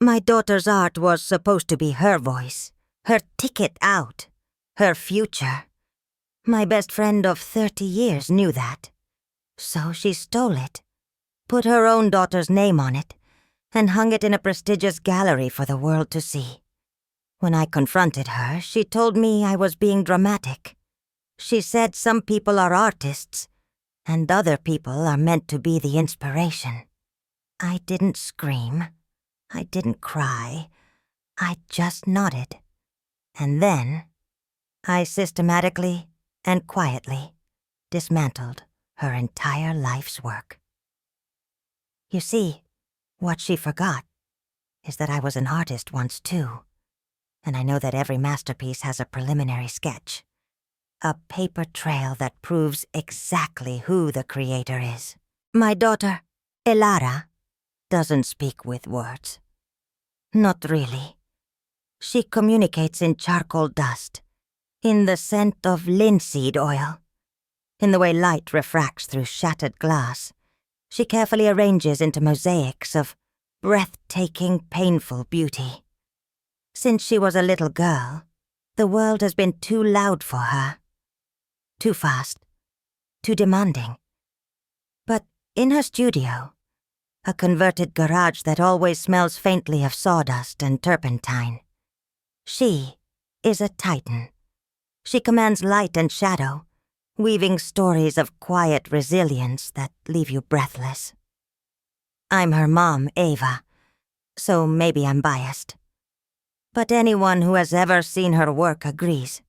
My daughter's art was supposed to be her voice, her ticket out, her future. My best friend of 30 years knew that. So she stole it, put her own daughter's name on it, and hung it in a prestigious gallery for the world to see. When I confronted her, she told me I was being dramatic. She said some people are artists, and other people are meant to be the inspiration. I didn't scream. I didn't cry. I just nodded. And then, I systematically and quietly dismantled her entire life's work. You see, what she forgot is that I was an artist once too, and I know that every masterpiece has a preliminary sketch, a paper trail that proves exactly who the creator is. My daughter, Elara, doesn't speak with words. Not really. She communicates in charcoal dust, in the scent of linseed oil, in the way light refracts through shattered glass. She carefully arranges into mosaics of breathtaking, painful beauty. Since she was a little girl, the world has been too loud for her. Too fast, too demanding. But in her studio, a converted garage that always smells faintly of sawdust and turpentine, she is a titan. She commands light and shadow, weaving stories of quiet resilience that leave you breathless. I'm her mom, Ava, so maybe I'm biased. But anyone who has ever seen her work agrees.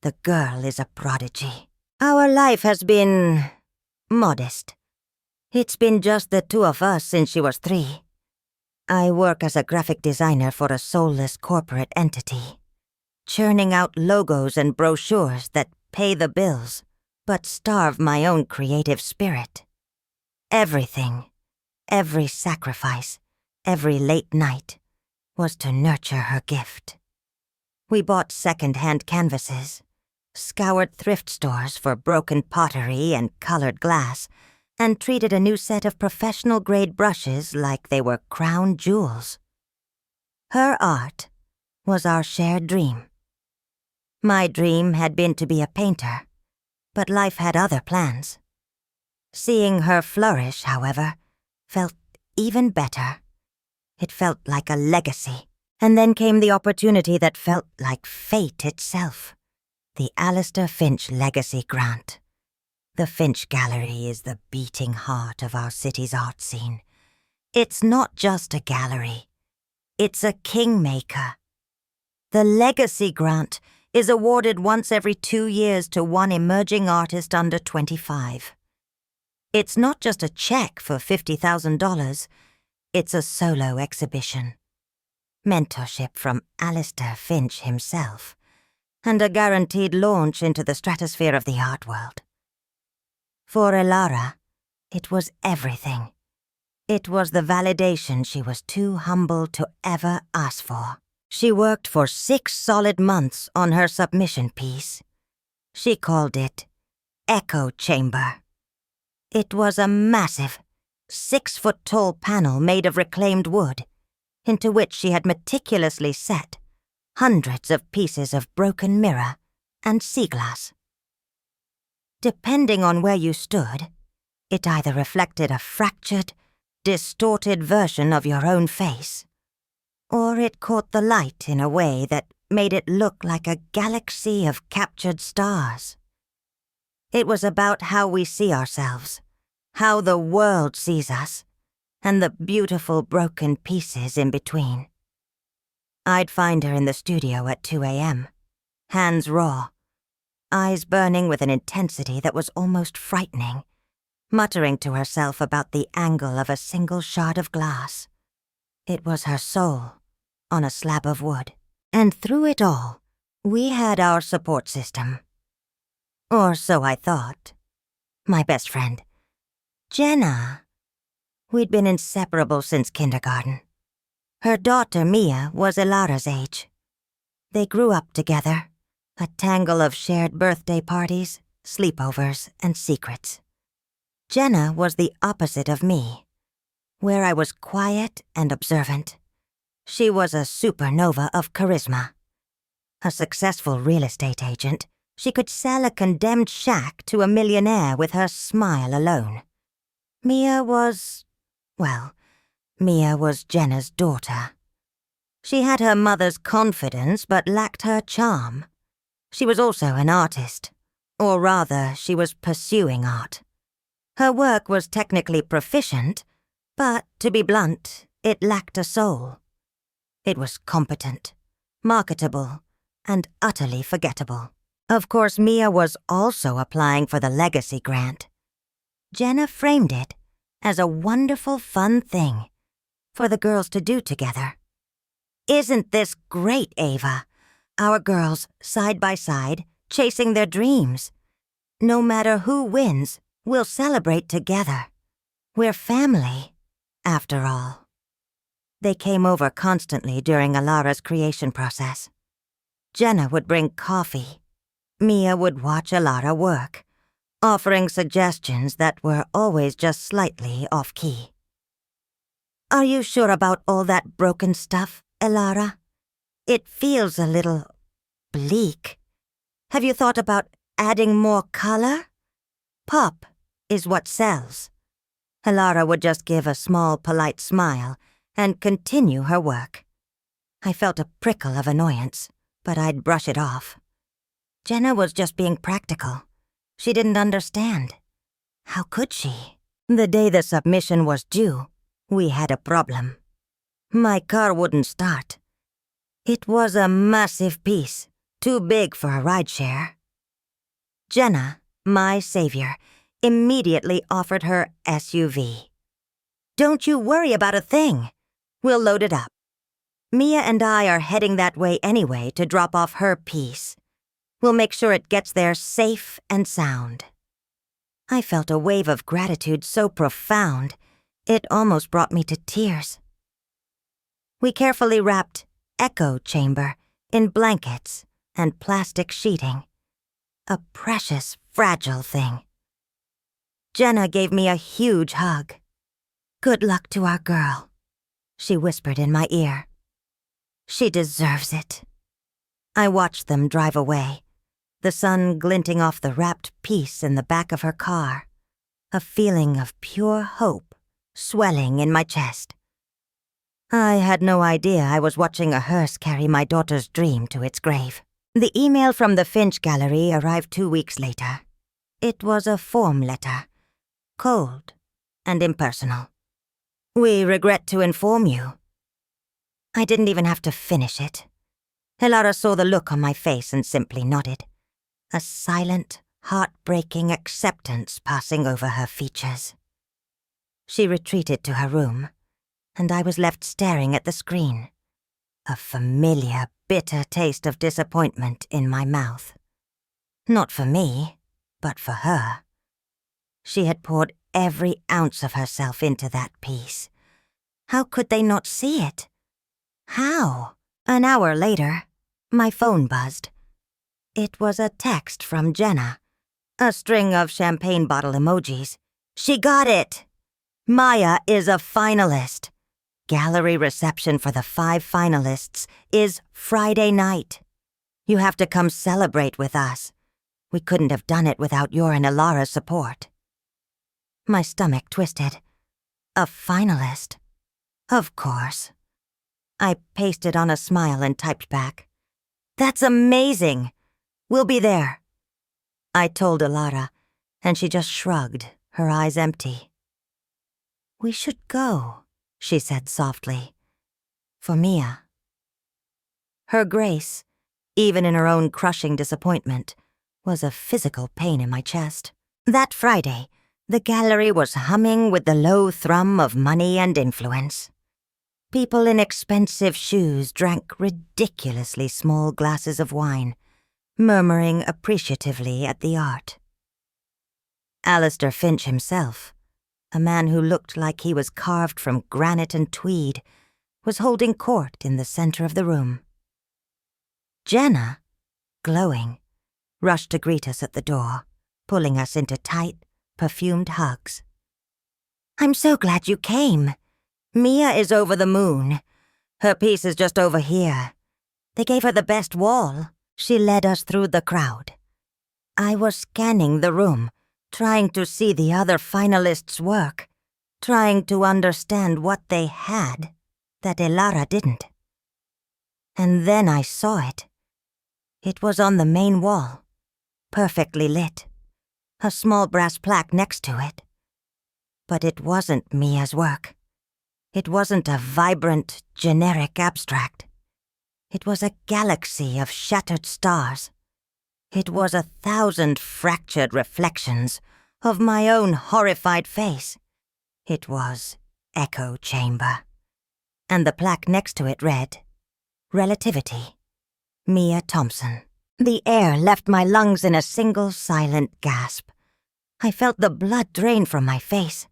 The girl is a prodigy. Our life has been modest. It's been just the two of us since she was 3. I work as a graphic designer for a soulless corporate entity, churning out logos and brochures that pay the bills, but starve my own creative spirit. Everything, every sacrifice, every late night, was to nurture her gift. We bought second-hand canvases, scoured thrift stores for broken pottery and colored glass, and treated a new set of professional-grade brushes like they were crown jewels. Her art was our shared dream. My dream had been to be a painter, but life had other plans. Seeing her flourish, however, felt even better. It felt like a legacy. And then came the opportunity that felt like fate itself. The Alistair Finch Legacy Grant. The Finch Gallery is the beating heart of our city's art scene. It's not just a gallery. It's a kingmaker. The Legacy Grant is awarded once every 2 years to one emerging artist under 25. It's not just a check for $50,000. It's a solo exhibition. Mentorship from Alistair Finch himself, and a guaranteed launch into the stratosphere of the art world. For Elara, it was everything. It was the validation she was too humble to ever ask for. She worked for 6 solid months on her submission piece. She called it Echo Chamber. It was a massive, 6-foot-tall panel made of reclaimed wood, into which she had meticulously set hundreds of pieces of broken mirror and sea glass. Depending on where you stood, it either reflected a fractured, distorted version of your own face, or it caught the light in a way that made it look like a galaxy of captured stars. It was about how we see ourselves, how the world sees us, and the beautiful broken pieces in between. I'd find her in the studio at 2 a.m., hands raw, eyes burning with an intensity that was almost frightening, muttering to herself about the angle of a single shard of glass. It was her soul on a slab of wood. And through it all, we had our support system. Or so I thought. My best friend, Jenna. We'd been inseparable since kindergarten. Her daughter, Mia, was Elara's age. They grew up together, a tangle of shared birthday parties, sleepovers, and secrets. Jenna was the opposite of me, where I was quiet and observant. She was a supernova of charisma. A successful real estate agent, she could sell a condemned shack to a millionaire with her smile alone. Mia was Jenna's daughter. She had her mother's confidence but lacked her charm. She was also an artist, or rather, she was pursuing art. Her work was technically proficient, but, to be blunt, it lacked a soul. It was competent, marketable, and utterly forgettable. Of course, Mia was also applying for the Legacy Grant. Jenna framed it as a wonderful, fun thing for the girls to do together. Isn't this great, Ava? Our girls, side by side, chasing their dreams. No matter who wins, we'll celebrate together. We're family, after all. They came over constantly during Alara's creation process. Jenna would bring coffee. Mia would watch Alara work, offering suggestions that were always just slightly off-key. Are you sure about all that broken stuff, Alara? It feels a little bleak. Have you thought about adding more color? Pop is what sells. Alara would just give a small, polite smile and continue her work. I felt a prickle of annoyance, but I'd brush it off. Jenna was just being practical. She didn't understand. How could she? The day the submission was due, we had a problem. My car wouldn't start. It was a massive piece, too big for a rideshare. Jenna, my savior, immediately offered her SUV. Don't you worry about a thing. We'll load it up. Mia and I are heading that way anyway to drop off her piece. We'll make sure it gets there safe and sound. I felt a wave of gratitude so profound, it almost brought me to tears. We carefully wrapped Echo Chamber in blankets and plastic sheeting. A precious, fragile thing. Jenna gave me a huge hug. Good luck to our girl, she whispered in my ear. She deserves it. I watched them drive away, the sun glinting off the wrapped piece in the back of her car, a feeling of pure hope swelling in my chest. I had no idea I was watching a hearse carry my daughter's dream to its grave. The email from the Finch Gallery arrived 2 weeks later. It was a form letter, cold and impersonal. We regret to inform you. I didn't even have to finish it. Alara saw the look on my face and simply nodded, a silent, heartbreaking acceptance passing over her features. She retreated to her room, and I was left staring at the screen, a familiar, bitter taste of disappointment in my mouth. Not for me, but for her. She had poured every ounce of herself into that piece. How could they not see it? How? An hour later, my phone buzzed. It was a text from Jenna, a string of champagne bottle emojis. She got it! Maya is a finalist. Gallery reception for the 5 finalists is Friday night. You have to come celebrate with us. We couldn't have done it without your and Alara's support. My stomach twisted. A finalist? Of course. I pasted on a smile and typed back. That's amazing! We'll be there. I told Alara, and she just shrugged, her eyes empty. We should go, she said softly. For Mia. Her grace, even in her own crushing disappointment, was a physical pain in my chest. That Friday, the gallery was humming with the low thrum of money and influence. People in expensive shoes drank ridiculously small glasses of wine, murmuring appreciatively at the art. Alistair Finch himself, a man who looked like he was carved from granite and tweed, was holding court in the center of the room. Jenna, glowing, rushed to greet us at the door, pulling us into tight, perfumed hugs. I'm so glad you came. Mia is over the moon. Her piece is just over here. They gave her the best wall. She led us through the crowd. I was scanning the room, trying to see the other finalists' work, trying to understand what they had that Elara didn't. And then I saw it. It was on the main wall, perfectly lit, a small brass plaque next to it. But it wasn't Mia's work. It wasn't a vibrant, generic abstract. It was a galaxy of shattered stars. It was 1,000 fractured reflections of my own horrified face. It was Echo Chamber. And the plaque next to it read, Relativity, Mia Thompson. The air left my lungs in a single silent gasp. I felt the blood drain from my face.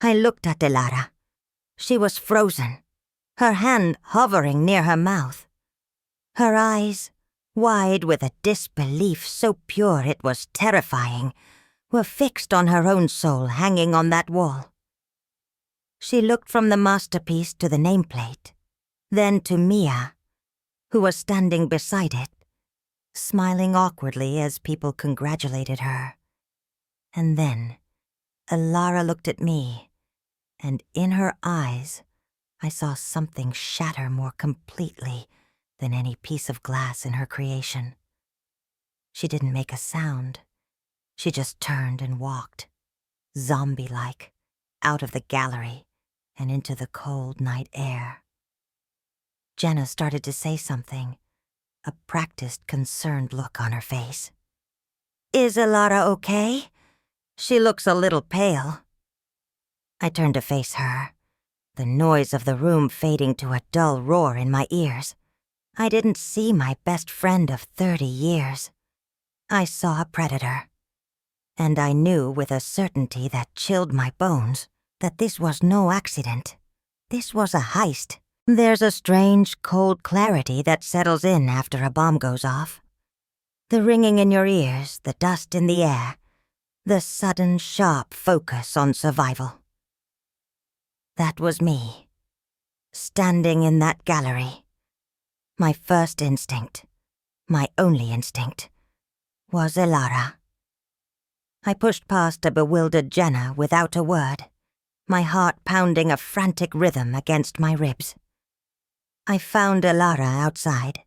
I looked at Elara. She was frozen, her hand hovering near her mouth. Her eyes, wide with a disbelief so pure it was terrifying, were fixed on her own soul hanging on that wall. She looked from the masterpiece to the nameplate, then to Mia, who was standing beside it, smiling awkwardly as people congratulated her. And then Elara looked at me, and in her eyes I saw something shatter more completely than any piece of glass in her creation. She didn't make a sound. She just turned and walked, zombie-like, out of the gallery and into the cold night air. Jenna started to say something, a practiced, concerned look on her face. "Is Elara okay? She looks a little pale." I turned to face her, the noise of the room fading to a dull roar in my ears. I didn't see my best friend of 30 years. I saw a predator. And I knew with a certainty that chilled my bones that this was no accident. This was a heist. There's a strange, cold clarity that settles in after a bomb goes off. The ringing in your ears, the dust in the air, the sudden, sharp focus on survival. That was me, standing in that gallery. My first instinct, my only instinct, was Elara. I pushed past a bewildered Jenna without a word, my heart pounding a frantic rhythm against my ribs. I found Elara outside,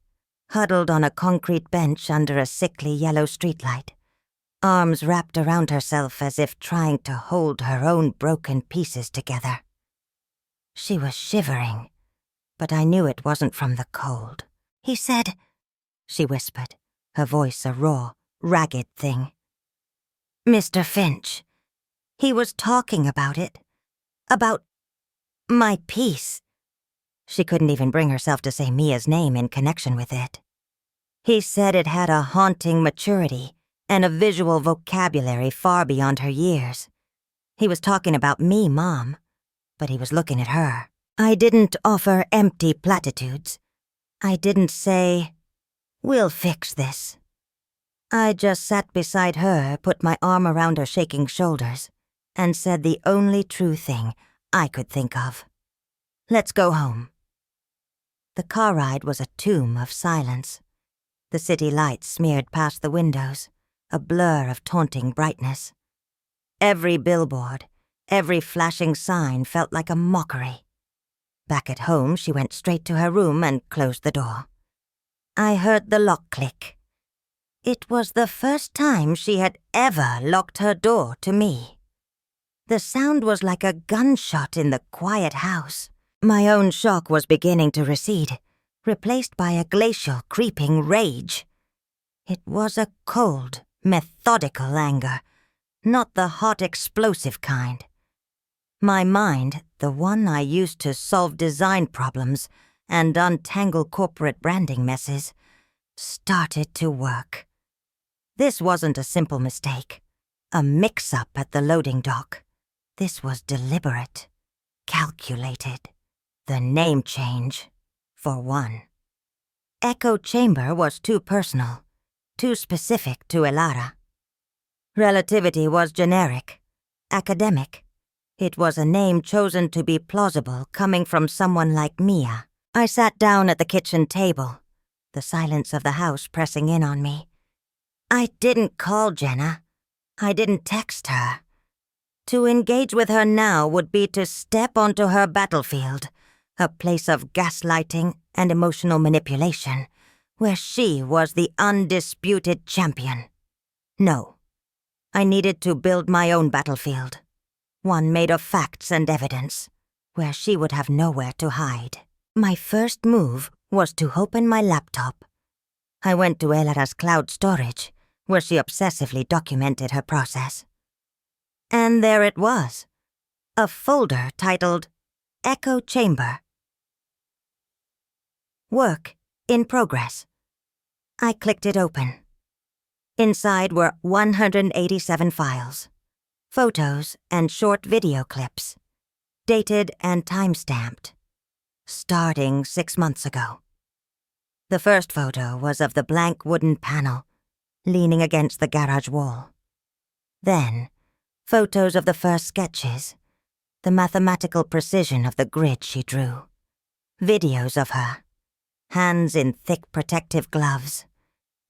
huddled on a concrete bench under a sickly yellow streetlight, arms wrapped around herself as if trying to hold her own broken pieces together. She was shivering, but I knew it wasn't from the cold. "He said," she whispered, her voice a raw, ragged thing. "Mr. Finch. He was talking about it. About my piece." She couldn't even bring herself to say Mia's name in connection with it. "He said it had a haunting maturity and a visual vocabulary far beyond her years. He was talking about me, Mom, but he was looking at her. I didn't offer empty platitudes. I didn't say, 'We'll fix this.' I just sat beside her, put my arm around her shaking shoulders, and said the only true thing I could think of. 'Let's go home.' The car ride was a tomb of silence. The city lights smeared past the windows, a blur of taunting brightness. Every billboard, every flashing sign felt like a mockery. Back at home, she went straight to her room and closed the door. I heard the lock click. It was the first time she had ever locked her door to me. The sound was like a gunshot in the quiet house. My own shock was beginning to recede, replaced by a glacial, creeping rage. It was a cold, methodical anger, not the hot, explosive kind. My mind, the one I used to solve design problems and untangle corporate branding messes, started to work. This wasn't a simple mistake, a mix-up at the loading dock. This was deliberate, calculated. The name change, for one. Echo Chamber was too personal, too specific to Elara. Relativity was generic, academic. It was a name chosen to be plausible coming from someone like Mia. I sat down at the kitchen table, the silence of the house pressing in on me. I didn't call Jenna. I didn't text her. To engage with her now would be to step onto her battlefield, a place of gaslighting and emotional manipulation, where she was the undisputed champion. No. I needed to build my own battlefield, one made of facts and evidence, where she would have nowhere to hide. My first move was to open my laptop. I went to Elara's cloud storage, where she obsessively documented her process. And there it was, a folder titled Echo Chamber. Work in progress. I clicked it open. Inside were 187 files, photos and short video clips, dated and time-stamped, starting 6 months ago. The first photo was of the blank wooden panel, leaning against the garage wall. Then, photos of the first sketches, the mathematical precision of the grid she drew. Videos of her, hands in thick protective gloves,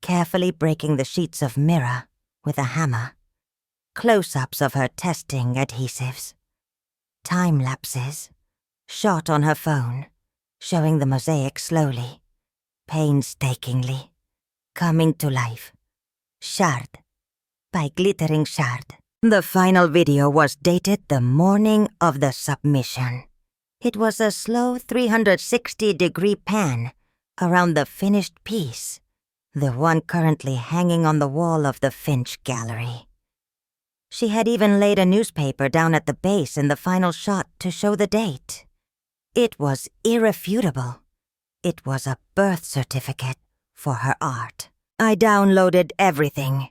carefully breaking the sheets of mirror with a hammer. Close-ups of her testing adhesives. Time-lapses, shot on her phone, showing the mosaic slowly, painstakingly, coming to life. Shard, by Glittering Shard. The final video was dated the morning of the submission. It was a slow 360-degree pan around the finished piece, the one currently hanging on the wall of the Finch Gallery. She had even laid a newspaper down at the base in the final shot to show the date. It was irrefutable. It was a birth certificate for her art. I downloaded everything.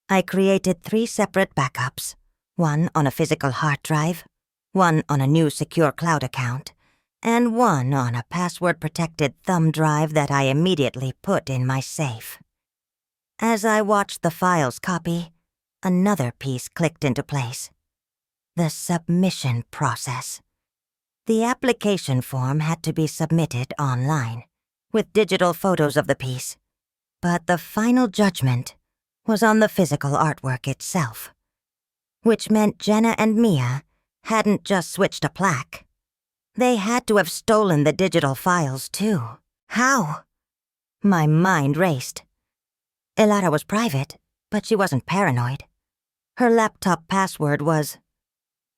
I created 3 separate backups, one on a physical hard drive, one on a new secure cloud account, and one on a password-protected thumb drive that I immediately put in my safe. As I watched the files copy, another piece clicked into place. The submission process. The application form had to be submitted online, with digital photos of the piece, but the final judgment was on the physical artwork itself, which meant Jenna and Mia hadn't just switched a plaque. They had to have stolen the digital files, too. How? My mind raced. Elara was private, but she wasn't paranoid. Her laptop password was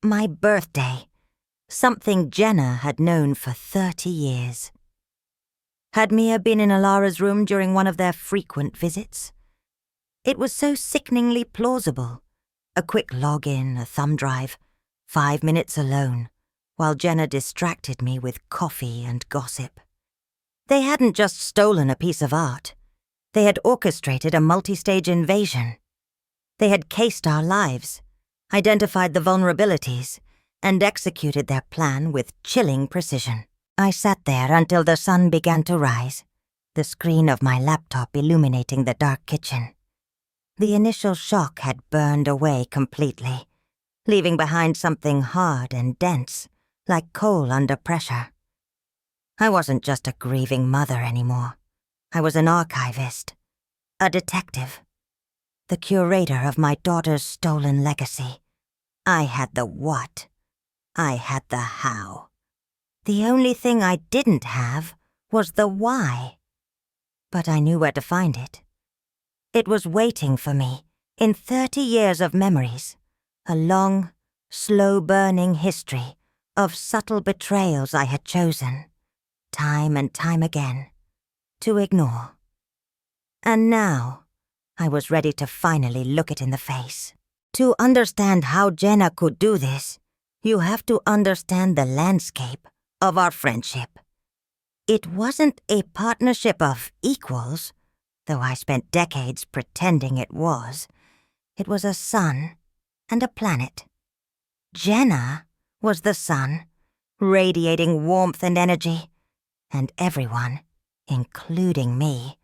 my birthday, something Jenna had known for 30 years. Had Mia been in Elara's room during one of their frequent visits? It was so sickeningly plausible. A quick login, a thumb drive, 5 minutes alone, while Jenna distracted me with coffee and gossip. They hadn't just stolen a piece of art. They had orchestrated a multi-stage invasion. They had cased our lives, identified the vulnerabilities, and executed their plan with chilling precision. I sat there until the sun began to rise, the screen of my laptop illuminating the dark kitchen. The initial shock had burned away completely, leaving behind something hard and dense, like coal under pressure. I wasn't just a grieving mother anymore. I was an archivist, a detective, the curator of my daughter's stolen legacy. I had the what. I had the how. The only thing I didn't have was the why. But I knew where to find it. It was waiting for me in 30 years of memories, a long, slow-burning history of subtle betrayals I had chosen, time and time again, to ignore. And now, I was ready to finally look it in the face. To understand how Jenna could do this, you have to understand the landscape of our friendship. It wasn't a partnership of equals, though I spent decades pretending it was. It was a sun and a planet. Jenna was the sun, radiating warmth and energy, and everyone, including me,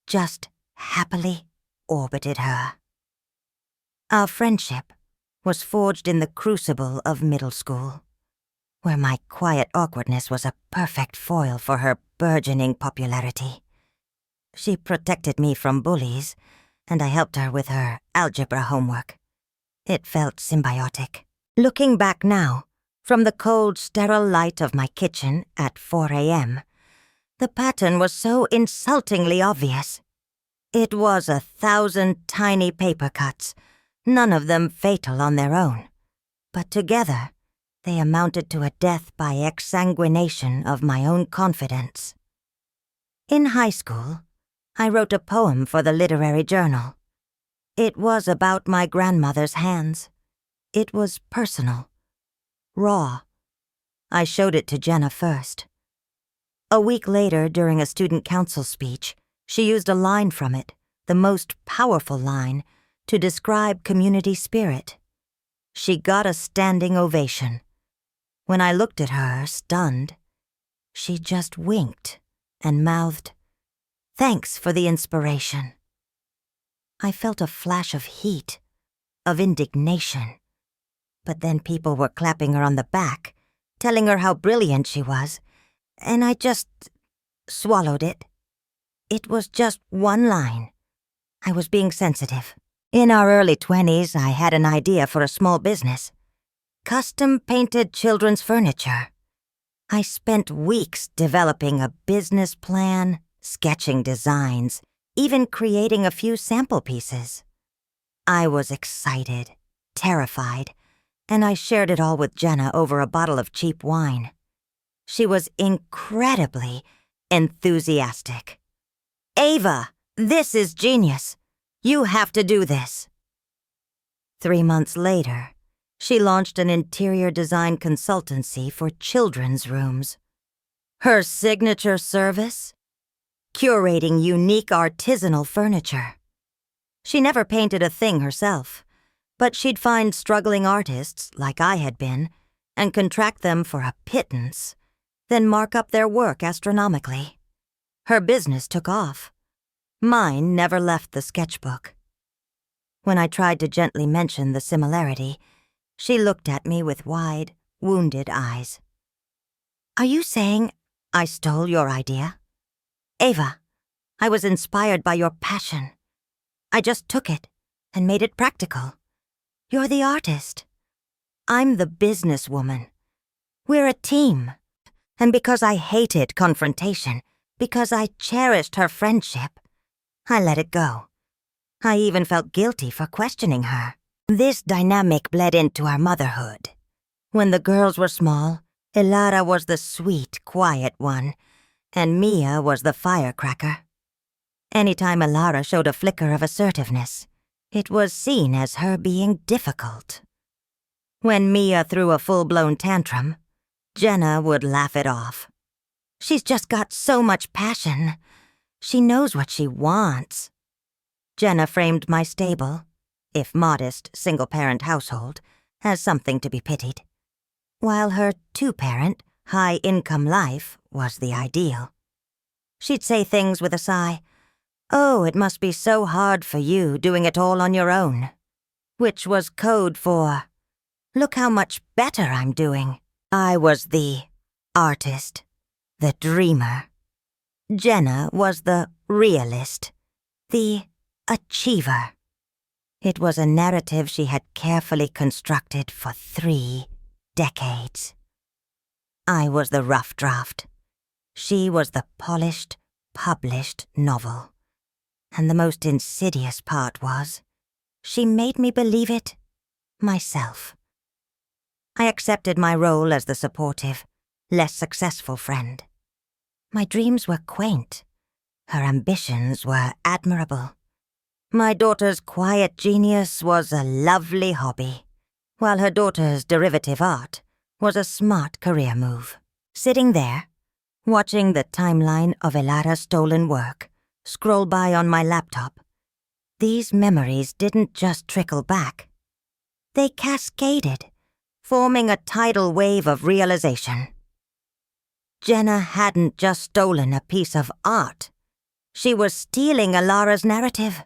just happily orbited her. Our friendship was forged in the crucible of middle school. where my quiet awkwardness was a perfect foil for her burgeoning popularity. She protected me from bullies, and I helped her with her algebra homework. It felt symbiotic. Looking back now, from the cold, sterile light of my kitchen at 4 a.m., the pattern was so insultingly obvious. It was 1,000 tiny paper cuts, none of them fatal on their own. But together, they amounted to a death by exsanguination of my own confidence. In high school, I wrote a poem for the literary journal. It was about my grandmother's hands. It was personal, raw. I showed it to Jenna first. A week later, during a student council speech, she used a line from it, the most powerful line, to describe community spirit. She got a standing ovation. When I looked at her, stunned, she just winked and mouthed, "Thanks for the inspiration." I felt a flash of heat, of indignation. But then people were clapping her on the back, telling her how brilliant she was, and I just swallowed it. It was just one line. I was being sensitive. In our early 20s, I had an idea for a small business. Custom-painted children's furniture. I spent weeks developing a business plan, sketching designs, even creating a few sample pieces. I was excited, terrified, and I shared it all with Jenna over a bottle of cheap wine. She was incredibly enthusiastic. "Ava, this is genius. You have to do this." 3 months later, she launched an interior design consultancy for children's rooms. Her signature service? Curating unique artisanal furniture. She never painted a thing herself, but she'd find struggling artists, like I had been, and contract them for a pittance, then mark up their work astronomically. Her business took off. Mine never left the sketchbook. When I tried to gently mention the similarity, she looked at me with wide, wounded eyes. "Are you saying I stole your idea?" "Ava, I was inspired by your passion. I just took it and made it practical. You're the artist. I'm the businesswoman. We're a team. And because I hated confrontation, because I cherished her friendship, I let it go. I even felt guilty for questioning her. This dynamic bled into our motherhood. When the girls were small, Elara was the sweet, quiet one, and Mia was the firecracker. Anytime Elara showed a flicker of assertiveness, it was seen as her being difficult. When Mia threw a full-blown tantrum, Jenna would laugh it off. "She's just got so much passion. She knows what she wants." Jenna framed my stable, if modest, single-parent household, as something to be pitied, while her two-parent, high-income life was the ideal. She'd say things with a sigh, "Oh, it must be so hard for you doing it all on your own," which was code for, "Look how much better I'm doing." I was the artist, the dreamer. Jenna was the realist, the achiever. It was a narrative she had carefully constructed for 3 decades. I was the rough draft. She was the polished, published novel. And the most insidious part was, she made me believe it myself. I accepted my role as the supportive, less successful friend. My dreams were quaint. Her ambitions were admirable. My daughter's quiet genius was a lovely hobby, while her daughter's derivative art was a smart career move. Sitting there, watching the timeline of Elara's stolen work scroll by on my laptop, these memories didn't just trickle back. They cascaded, forming a tidal wave of realization. Jenna hadn't just stolen a piece of art. She was stealing Elara's narrative,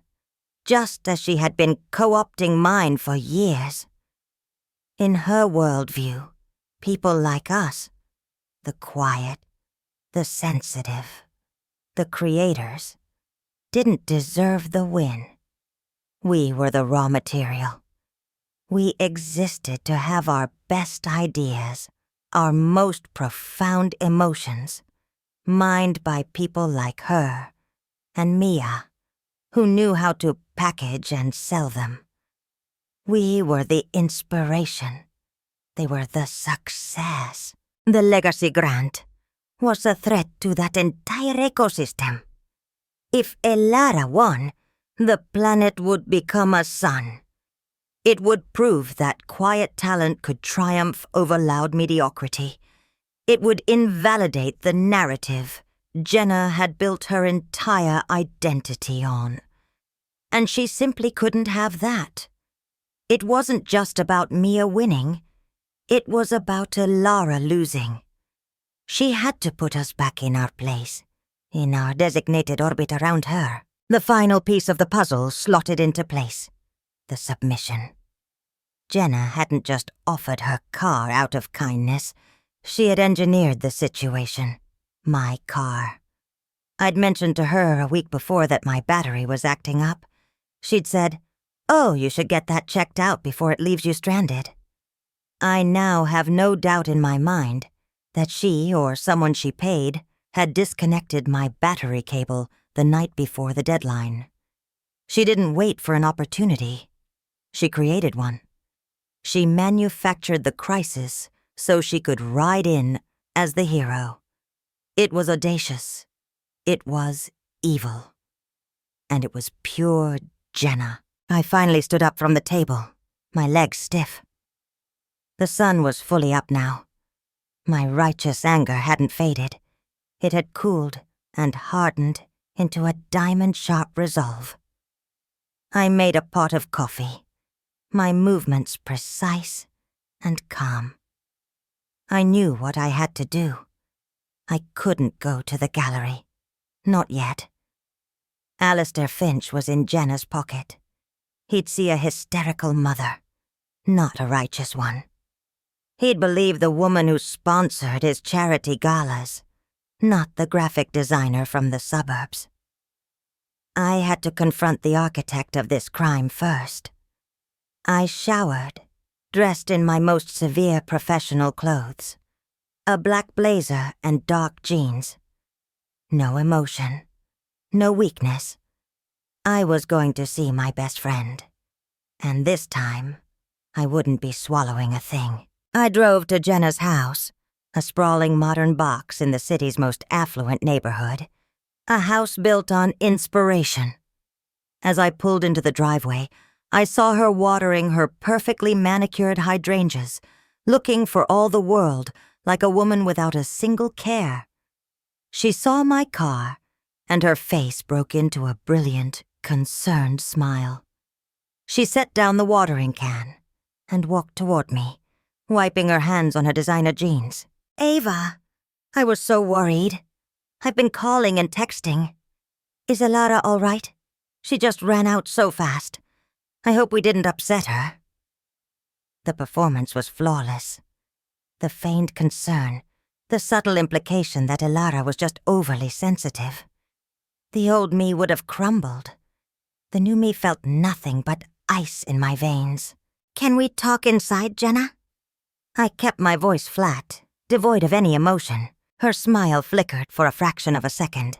just as she had been co-opting mine for years. In her worldview, people like us, the quiet, the sensitive, the creators, didn't deserve the win. We were the raw material. We existed to have our best ideas, our most profound emotions, mined by people like her and Mia, who knew how to package and sell them. We were the inspiration. They were the success. The legacy grant was a threat to that entire ecosystem. If Elara won, the planet would become a sun. It would prove that quiet talent could triumph over loud mediocrity. It would invalidate the narrative Jenna had built her entire identity on. And she simply couldn't have that. It wasn't just about Mia winning. It was about Elara losing. She had to put us back in our place, in our designated orbit around her. The final piece of the puzzle slotted into place. The submission. Jenna hadn't just offered her car out of kindness. She had engineered the situation. My car. I'd mentioned to her a week before that my battery was acting up. She'd said, "Oh, you should get that checked out before it leaves you stranded." I now have no doubt in my mind that she, or someone she paid, had disconnected my battery cable the night before the deadline. She didn't wait for an opportunity. She created one. She manufactured the crisis so she could ride in as the hero. It was audacious. It was evil. And it was pure Jenna. I finally stood up from the table, my legs stiff. The sun was fully up now. My righteous anger hadn't faded. It had cooled and hardened into a diamond-sharp resolve. I made a pot of coffee, my movements precise and calm. I knew what I had to do. I couldn't go to the gallery. Not yet. Alistair Finch was in Jenna's pocket. He'd see a hysterical mother, not a righteous one. He'd believe the woman who sponsored his charity galas, not the graphic designer from the suburbs. I had to confront the architect of this crime first. I showered, dressed in my most severe professional clothes, a black blazer and dark jeans. No emotion, no weakness. I was going to see my best friend, and this time, I wouldn't be swallowing a thing. I drove to Jenna's house, a sprawling modern box in the city's most affluent neighborhood, a house built on inspiration. As I pulled into the driveway, I saw her watering her perfectly manicured hydrangeas, looking for all the world like a woman without a single care. She saw my car, and her face broke into a brilliant, concerned smile. She set down the watering can and walked toward me, wiping her hands on her designer jeans. "Ava, I was so worried. I've been calling and texting. Is Elara all right? She just ran out so fast. I hope we didn't upset her." The performance was flawless. The feigned concern, the subtle implication that Elara was just overly sensitive. The old me would have crumbled. The new me felt nothing but ice in my veins. "Can we talk inside, Jenna?" I kept my voice flat, devoid of any emotion. Her smile flickered for a fraction of a second.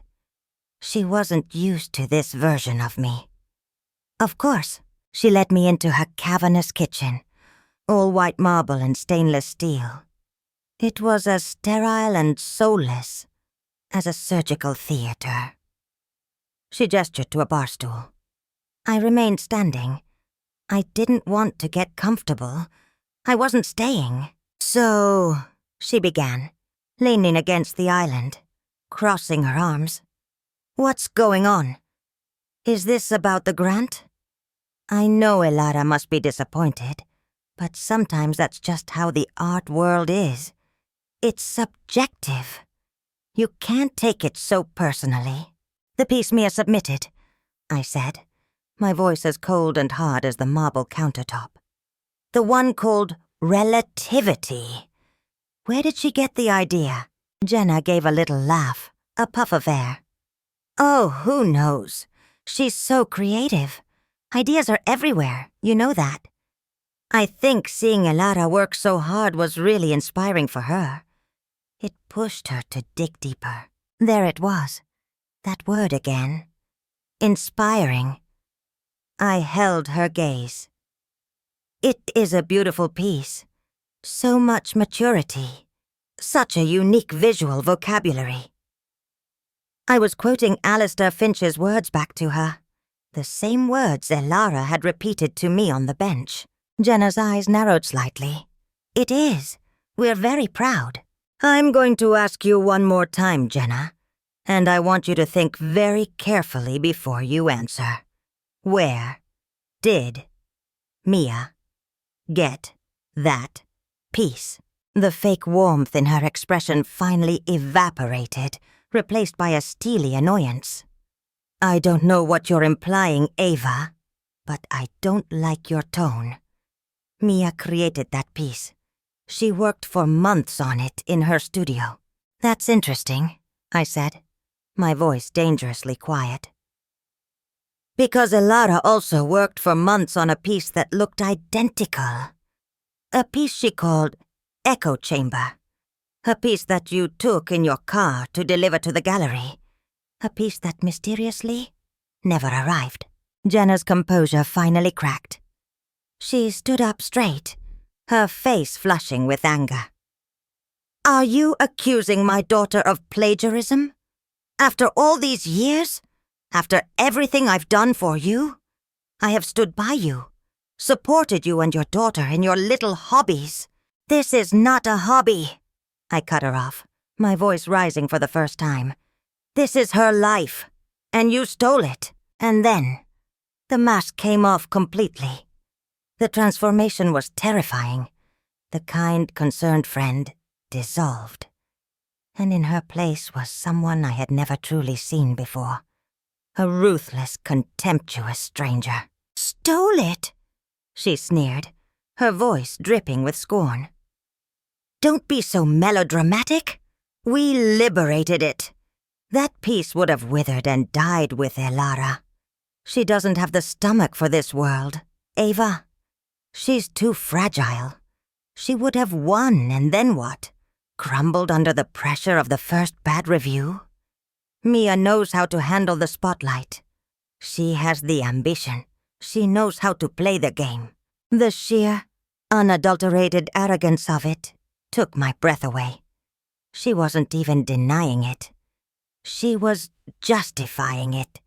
She wasn't used to this version of me. Of course, she led me into her cavernous kitchen, all white marble and stainless steel. It was as sterile and soulless as a surgical theater. She gestured to a bar stool. I remained standing. I didn't want to get comfortable. I wasn't staying. "So," she began, leaning against the island, crossing her arms. "What's going on? Is this about the grant? I know Elara must be disappointed, but sometimes that's just how the art world is. It's subjective. You can't take it so personally." "The piece Mia submitted," I said, my voice as cold and hard as the marble countertop. "The one called Relativity. Where did she get the idea? Jenna gave a little laugh, a puff of air. Oh, who knows? She's so creative. Ideas are everywhere, you know that. I think seeing Elara work so hard was really inspiring for her. It pushed her to dig deeper. There it was. That word again. Inspiring. I held her gaze. It is a beautiful piece. So much maturity. Such a unique visual vocabulary. I was quoting Alistair Finch's words back to her. The same words Elara had repeated to me on the bench. Jenna's eyes narrowed slightly. It is. We're very proud. I'm going to ask you one more time, Jenna, and I want you to think very carefully before you answer. Where did Mia get that piece? The fake warmth in her expression finally evaporated, replaced by a steely annoyance. I don't know what you're implying, Ava, but I don't like your tone. Mia created that piece. She worked for months on it in her studio. That's interesting, I said, my voice dangerously quiet. Because Elara also worked for months on a piece that looked identical. A piece she called Echo Chamber. A piece that you took in your car to deliver to the gallery. A piece that mysteriously never arrived. Jenna's composure finally cracked. She stood up straight, her face flushing with anger. Are you accusing my daughter of plagiarism? After all these years? After everything I've done for you? I have stood by you, supported you and your daughter in your little hobbies. This is not a hobby. I cut her off, my voice rising for the first time. This is her life, and you stole it. And then, the mask came off completely. The transformation was terrifying. The kind, concerned friend dissolved. And in her place was someone I had never truly seen before. A ruthless, contemptuous stranger. Stole it? She sneered, her voice dripping with scorn. Don't be so melodramatic. We liberated it. That piece would have withered and died with Elara. She doesn't have the stomach for this world, Ava. She's too fragile. She would have won, and then what? Crumbled under the pressure of the first bad review? Mia knows how to handle the spotlight. She has the ambition. She knows how to play the game. The sheer, unadulterated arrogance of it took my breath away. She wasn't even denying it. She was justifying it.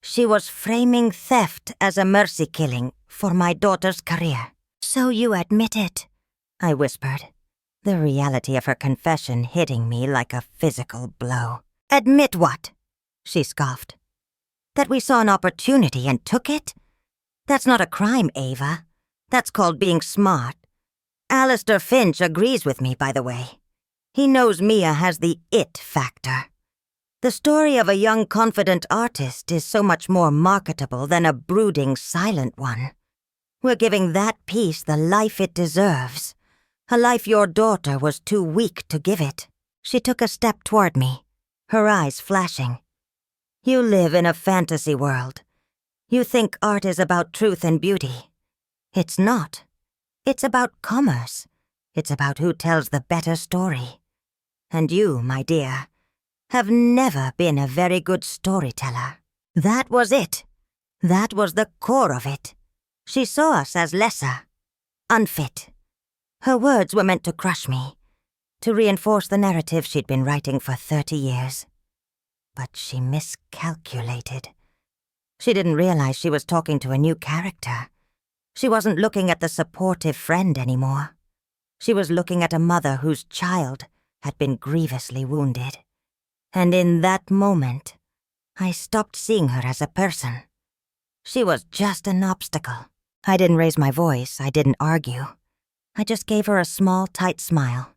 She was framing theft as a mercy killing for my daughter's career. So you admit it, I whispered, the reality of her confession hitting me like a physical blow. Admit what? She scoffed. That we saw an opportunity and took it? That's not a crime, Ava. That's called being smart. Alistair Finch agrees with me, by the way. He knows Mia has the it factor. The story of a young, confident artist is so much more marketable than a brooding, silent one. We're giving that piece the life it deserves. A life your daughter was too weak to give it. She took a step toward me, her eyes flashing. You live in a fantasy world. You think art is about truth and beauty. It's not. It's about commerce. It's about who tells the better story. And you, my dear, have never been a very good storyteller. That was it. That was the core of it. She saw us as lesser, unfit. Her words were meant to crush me, to reinforce the narrative she'd been writing for 30 years. But she miscalculated. She didn't realize she was talking to a new character. She wasn't looking at the supportive friend anymore. She was looking at a mother whose child had been grievously wounded. And in that moment, I stopped seeing her as a person. She was just an obstacle. I didn't raise my voice, I didn't argue. I just gave her a small, tight smile.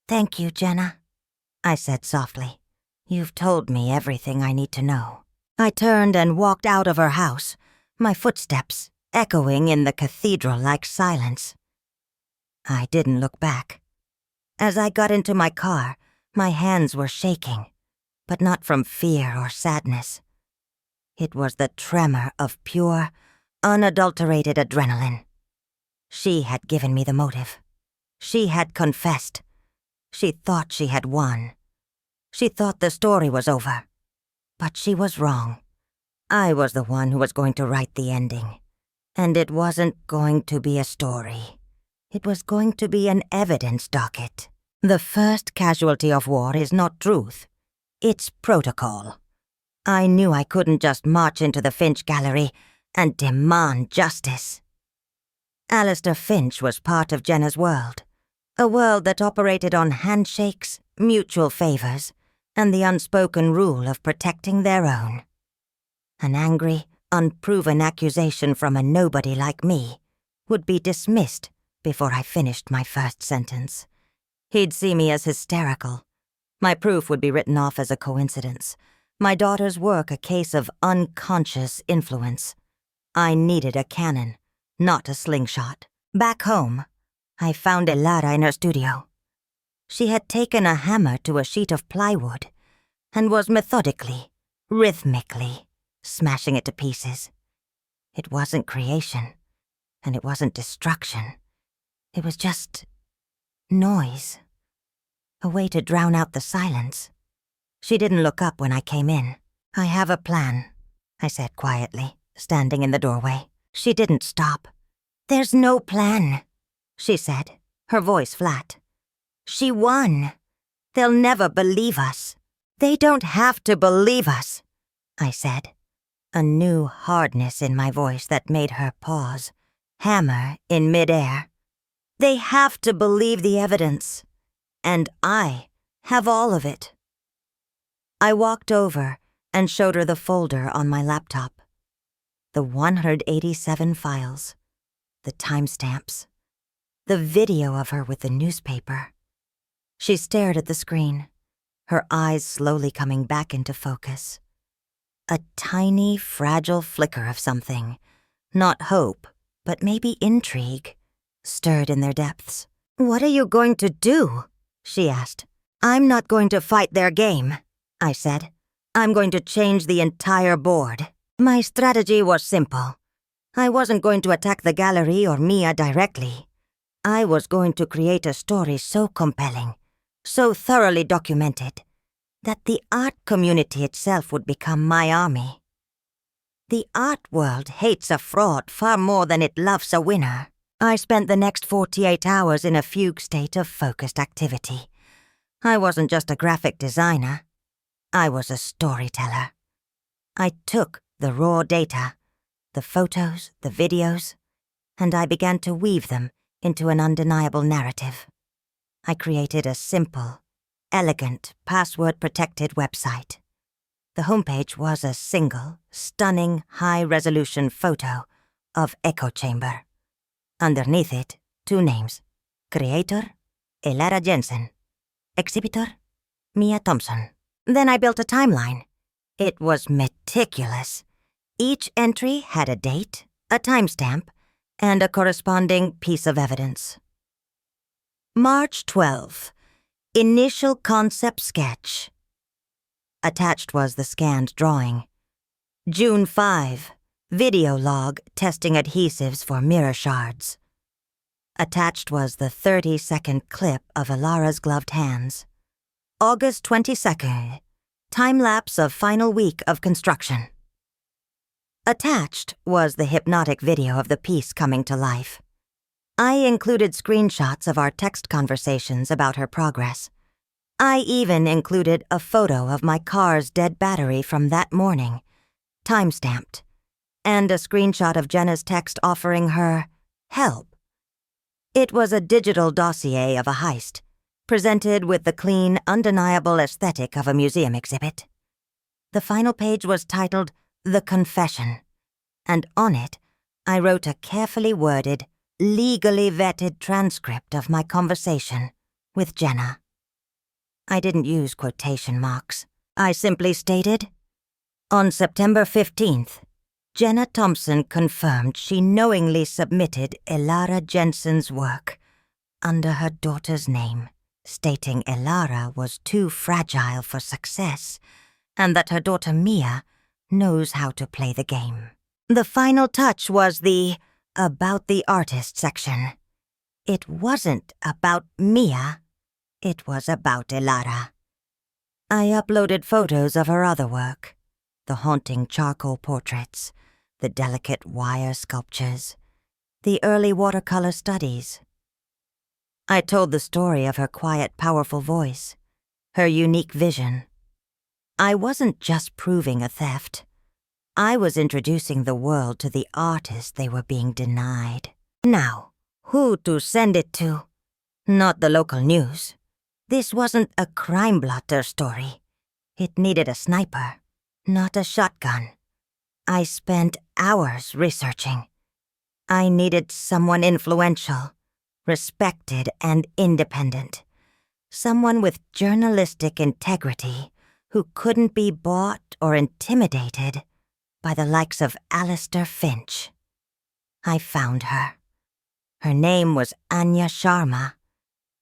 Thank you, Jenna, I said softly. You've told me everything I need to know. I turned and walked out of her house, my footsteps echoing in the cathedral-like silence. I didn't look back. As I got into my car, my hands were shaking, but not from fear or sadness. It was the tremor of pure, unadulterated adrenaline. She had given me the motive. She had confessed. She thought she had won. She thought the story was over. But she was wrong. I was the one who was going to write the ending. And it wasn't going to be a story. It was going to be an evidence docket. The first casualty of war is not truth. It's protocol. I knew I couldn't just march into the Finch Gallery and demand justice. Alistair Finch was part of Jenna's world. A world that operated on handshakes, mutual favors, and the unspoken rule of protecting their own. An angry, unproven accusation from a nobody like me would be dismissed before I finished my first sentence. He'd see me as hysterical. My proof would be written off as a coincidence. My daughter's work a case of unconscious influence. I needed a cannon, not a slingshot. Back home, I found Elara in her studio. She had taken a hammer to a sheet of plywood and was methodically, rhythmically, smashing it to pieces. It wasn't creation, and it wasn't destruction. It was just noise. A way to drown out the silence. She didn't look up when I came in. "I have a plan," I said quietly, standing in the doorway. She didn't stop. "There's no plan," she said, her voice flat. "She won. They'll never believe us." "They don't have to believe us," I said, a new hardness in my voice that made her pause, hammer in midair. "They have to believe the evidence. And I have all of it." I walked over and showed her the folder on my laptop. The 187 files, the timestamps, the video of her with the newspaper. She stared at the screen, her eyes slowly coming back into focus. A tiny, fragile flicker of something, not hope, but maybe intrigue, stirred in their depths. "What are you going to do?" she asked. "I'm not going to fight their game," I said. "I'm going to change the entire board." My strategy was simple. I wasn't going to attack the gallery or Mia directly. I was going to create a story so compelling, so thoroughly documented, that the art community itself would become my army. The art world hates a fraud far more than it loves a winner. I spent the next 48 hours in a fugue state of focused activity. I wasn't just a graphic designer. I was a storyteller. I took the raw data, the photos, the videos, and I began to weave them into an undeniable narrative. I created a simple, elegant, password-protected website. The homepage was a single, stunning, high-resolution photo of Echo Chamber. Underneath it, 2 names: creator, Elara Jensen; exhibitor, Mia Thompson. Then I built a timeline. It was meticulous. Each entry had a date, a timestamp, and a corresponding piece of evidence. March 12. Initial concept sketch. Attached was the scanned drawing. June 5. Video log testing adhesives for mirror shards. Attached was the 30-second clip of Elara's gloved hands. August 22nd. Time-lapse of final week of construction. Attached was the hypnotic video of the piece coming to life. I included screenshots of our text conversations about her progress. I even included a photo of my car's dead battery from that morning, time-stamped, and a screenshot of Jenna's text offering her help. It was a digital dossier of a heist, presented with the clean, undeniable aesthetic of a museum exhibit. The final page was titled The Confession, and on it, I wrote a carefully worded, legally vetted transcript of my conversation with Jenna. I didn't use quotation marks. I simply stated, on September 15th, Jenna Thompson confirmed she knowingly submitted Elara Jensen's work under her daughter's name, stating Elara was too fragile for success and that her daughter Mia knows how to play the game. The final touch was the About the Artist section. It wasn't about Mia, it was about Elara. I uploaded photos of her other work, the haunting charcoal portraits, the delicate wire sculptures, the early watercolor studies. I told the story of her quiet, powerful voice, her unique vision. I wasn't just proving a theft. I was introducing the world to the artists they were being denied. Now, who to send it to? Not the local news. This wasn't a crime blotter story. It needed a sniper, not a shotgun. I spent hours researching. I needed someone influential, respected and independent. Someone with journalistic integrity who couldn't be bought or intimidated by the likes of Alistair Finch. I found her. Her name was Anya Sharma.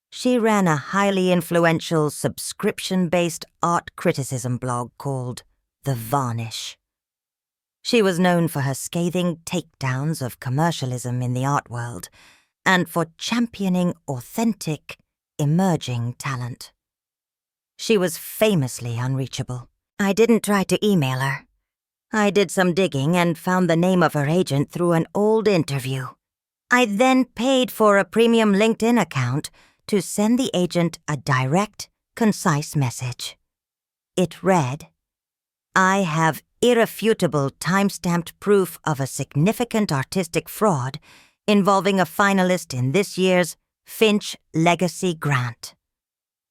She ran a highly influential subscription-based art criticism blog called The Varnish. She was known for her scathing takedowns of commercialism in the art world and for championing authentic, emerging talent. She was famously unreachable. I didn't try to email her. I did some digging and found the name of her agent through an old interview. I then paid for a premium LinkedIn account to send the agent a direct, concise message. It read, "I have irrefutable time-stamped proof of a significant artistic fraud involving a finalist in this year's Finch Legacy Grant.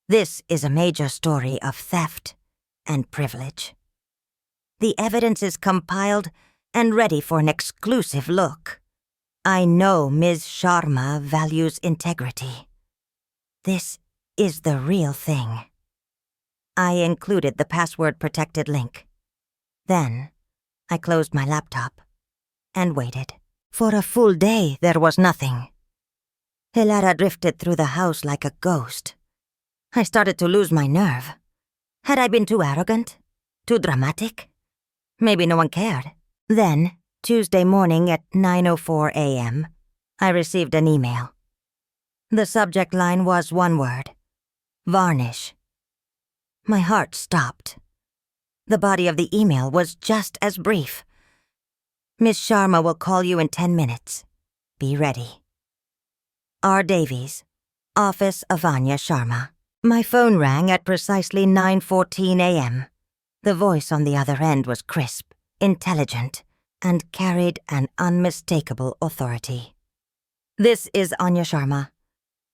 This is a major story of theft and privilege. The evidence is compiled and ready for an exclusive look. I know Ms. Sharma values integrity. This is the real thing." I included the password-protected link. Then, I closed my laptop and waited. For a full day, there was nothing. Elara drifted through the house like a ghost. I started to lose my nerve. Had I been too arrogant? Too dramatic? Maybe no one cared. Then, Tuesday morning at 9:04 a.m., I received an email. The subject line was one word: Varnish. My heart stopped. The body of the email was just as brief. "Miss Sharma will call you in 10 minutes. Be ready. R. Davies, Office of Anya Sharma." My phone rang at precisely 9:14 a.m. The voice on the other end was crisp, intelligent, and carried an unmistakable authority. "This is Anya Sharma.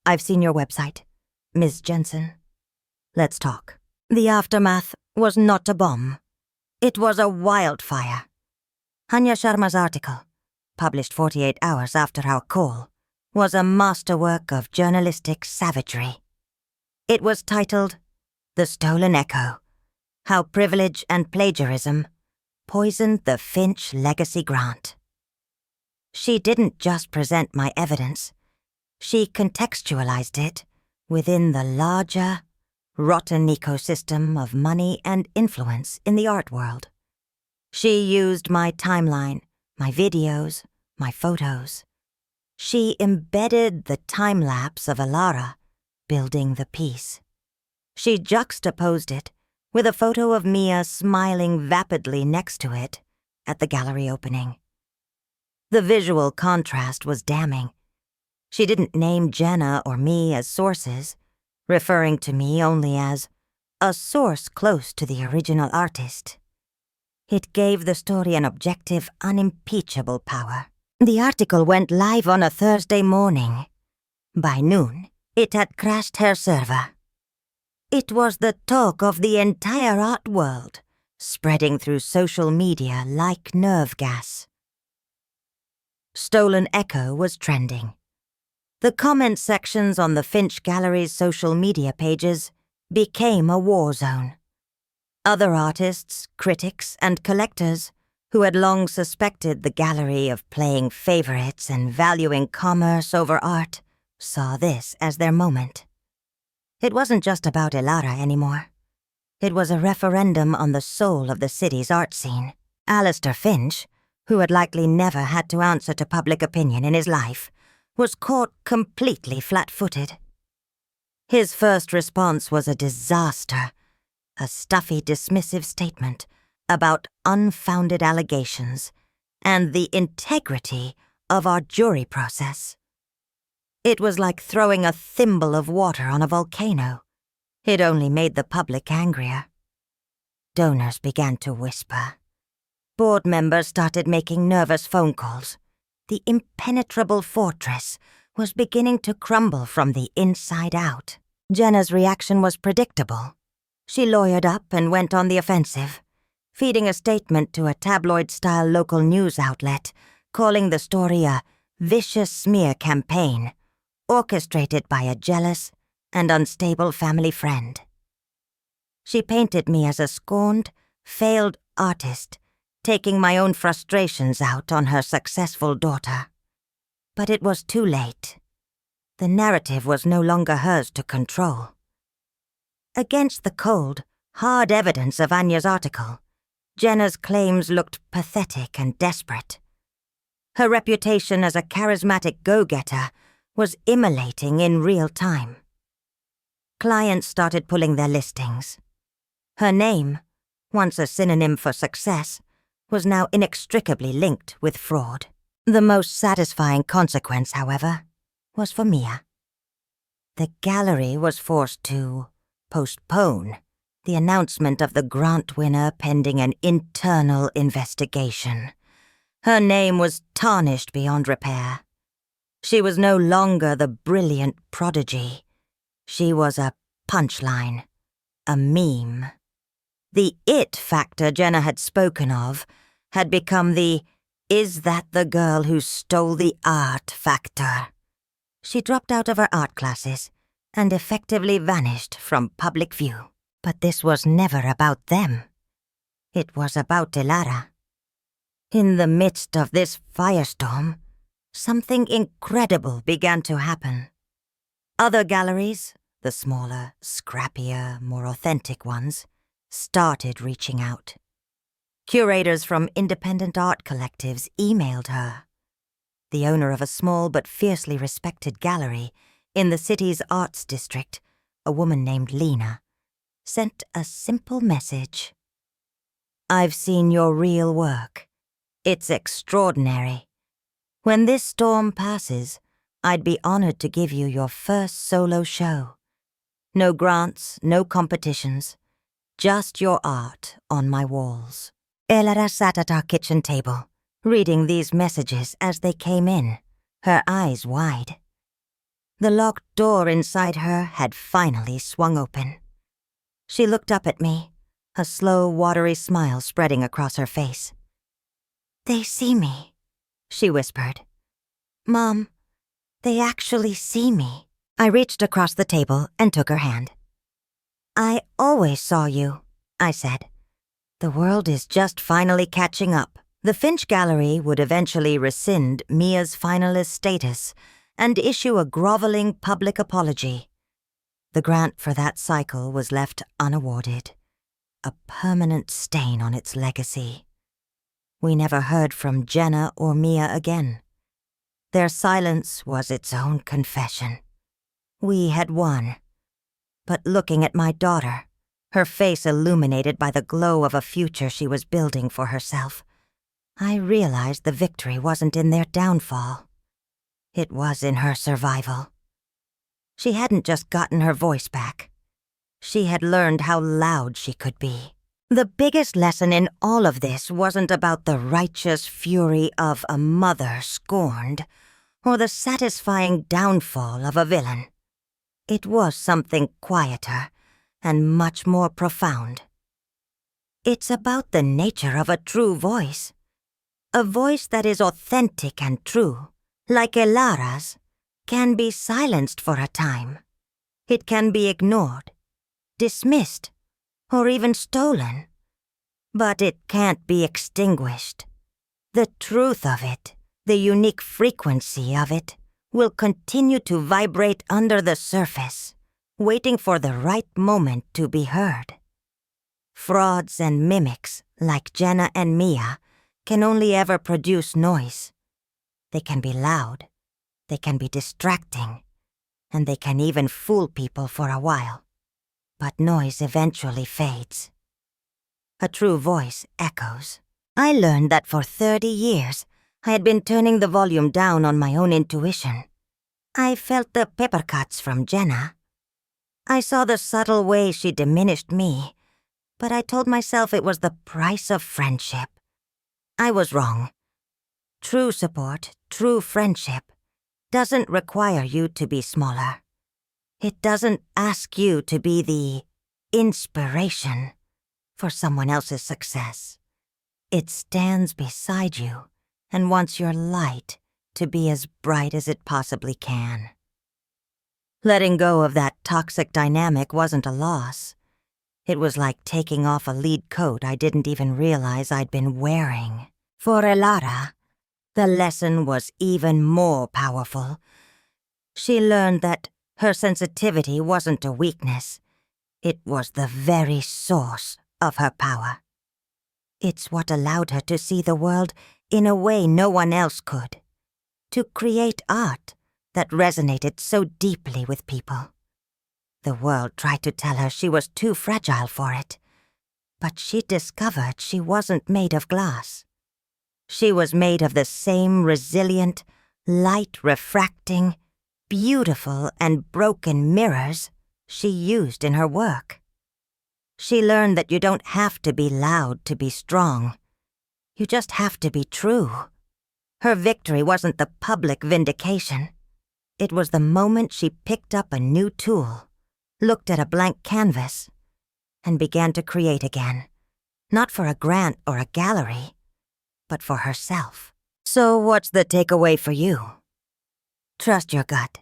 I've seen your website. Ms. Jensen. Let's talk." The aftermath was not a bomb. It was a wildfire. Anya Sharma's article, published 48 hours after our call, was a masterwork of journalistic savagery. It was titled, "The Stolen Echo: How Privilege and Plagiarism Poisoned the Finch Legacy Grant." She didn't just present my evidence. She contextualized it within the larger, rotten ecosystem of money and influence in the art world. She used my timeline, my videos, my photos. She embedded the time-lapse of Elara building the piece. She juxtaposed it with a photo of Mia smiling vapidly next to it at the gallery opening. The visual contrast was damning. She didn't name Jenna or me as sources, referring to me only as a source close to the original artist. It gave the story an objective, unimpeachable power. The article went live on a Thursday morning. By noon, it had crashed her server. It was the talk of the entire art world, spreading through social media like nerve gas. Stolen Echo was trending. The comment sections on the Finch Gallery's social media pages became a war zone. Other artists, critics, and collectors who had long suspected the gallery of playing favorites and valuing commerce over art saw this as their moment. It wasn't just about Elara anymore. It was a referendum on the soul of the city's art scene. Alistair Finch, who had likely never had to answer to public opinion in his life, was caught completely flat-footed. His first response was a disaster, a stuffy, dismissive statement about unfounded allegations and the integrity of our jury process. It was like throwing a thimble of water on a volcano. It only made the public angrier. Donors began to whisper. Board members started making nervous phone calls. The impenetrable fortress was beginning to crumble from the inside out. Jenna's reaction was predictable. She lawyered up and went on the offensive, feeding a statement to a tabloid-style local news outlet, calling the story a vicious smear campaign, orchestrated by a jealous and unstable family friend. She painted me as a scorned, failed artist, taking my own frustrations out on her successful daughter. But it was too late. The narrative was no longer hers to control. Against the cold, hard evidence of Anya's article, Jenna's claims looked pathetic and desperate. Her reputation as a charismatic go-getter was immolating in real time. Clients started pulling their listings. Her name, once a synonym for success, was now inextricably linked with fraud. The most satisfying consequence, however, was for Mia. The gallery was forced to postpone the announcement of the grant winner pending an internal investigation. Her name was tarnished beyond repair. She was no longer the brilliant prodigy. She was a punchline, a meme. The it factor Jenna had spoken of had become the "is that the girl who stole the art" factor. She dropped out of her art classes and effectively vanished from public view. But this was never about them. It was about Elara. In the midst of this firestorm, something incredible began to happen. Other galleries, the smaller, scrappier, more authentic ones, started reaching out. Curators from independent art collectives emailed her. The owner of a small but fiercely respected gallery in the city's arts district, a woman named Lena, sent a simple message. "I've seen your real work. It's extraordinary. When this storm passes, I'd be honored to give you your first solo show. No grants, no competitions, just your art on my walls." Elara sat at our kitchen table, reading these messages as they came in, her eyes wide. The locked door inside her had finally swung open. She looked up at me, a slow, watery smile spreading across her face. "They see me," she whispered. "Mom, they actually see me." I reached across the table and took her hand. "I always saw you," I said. "The world is just finally catching up." The Finch Gallery would eventually rescind Mia's finalist status and issue a groveling public apology. The grant for that cycle was left unawarded, a permanent stain on its legacy. We never heard from Jenna or Mia again. Their silence was its own confession. We had won. But looking at my daughter, her face illuminated by the glow of a future she was building for herself, I realized the victory wasn't in their downfall. It was in her survival. She hadn't just gotten her voice back. She had learned how loud she could be. The biggest lesson in all of this wasn't about the righteous fury of a mother scorned, or the satisfying downfall of a villain. It was something quieter and much more profound. It's about the nature of a true voice. A voice that is authentic and true, like Elara's, can be silenced for a time. It can be ignored, dismissed, or even stolen. But it can't be extinguished. The truth of it, the unique frequency of it, will continue to vibrate under the surface, waiting for the right moment to be heard. Frauds and mimics, like Jenna and Mia, can only ever produce noise. They can be loud, they can be distracting, and they can even fool people for a while. But noise eventually fades. A true voice echoes. I learned that for 30 years, I had been turning the volume down on my own intuition. I felt the pepper cuts from Jenna. I saw the subtle way she diminished me, but I told myself it was the price of friendship. I was wrong. True support, true friendship, doesn't require you to be smaller. It doesn't ask you to be the inspiration for someone else's success. It stands beside you and wants your light to be as bright as it possibly can. Letting go of that toxic dynamic wasn't a loss. It was like taking off a lead coat I didn't even realize I'd been wearing. For Elara, the lesson was even more powerful. She learned that her sensitivity wasn't a weakness. It was the very source of her power. It's what allowed her to see the world in a way no one else could. To create art that resonated so deeply with people. The world tried to tell her she was too fragile for it, but she discovered she wasn't made of glass. She was made of the same resilient, light-refracting, beautiful and broken mirrors she used in her work. She learned that you don't have to be loud to be strong. You just have to be true. Her victory wasn't the public vindication. It was the moment she picked up a new tool, looked at a blank canvas, and began to create again. Not for a grant or a gallery, but for herself. So what's the takeaway for you? Trust your gut.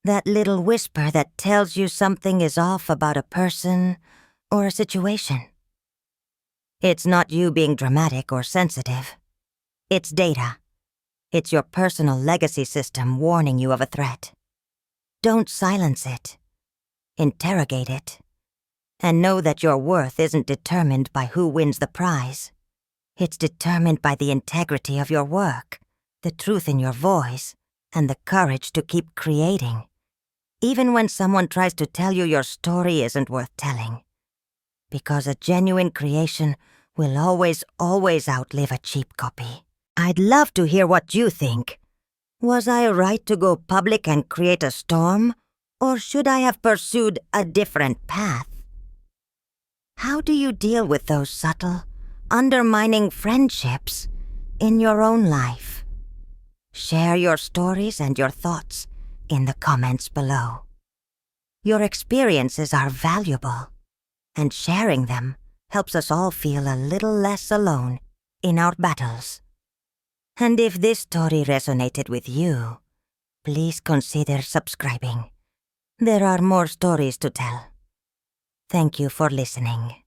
That little whisper that tells you something is off about a person or a situation. It's not you being dramatic or sensitive. It's data. It's your personal legacy system warning you of a threat. Don't silence it. Interrogate it. And know that your worth isn't determined by who wins the prize. It's determined by the integrity of your work, the truth in your voice, and the courage to keep creating, even when someone tries to tell you your story isn't worth telling. Because a genuine creation will always outlive a cheap copy. I'd love to hear what you think. Was I right to go public and create a storm, or should I have pursued a different path? How do you deal with those subtle, undermining friendships in your own life? Share your stories and your thoughts in the comments below. Your experiences are valuable, and sharing them helps us all feel a little less alone in our battles. And if this story resonated with you, please consider subscribing. There are more stories to tell. Thank you for listening.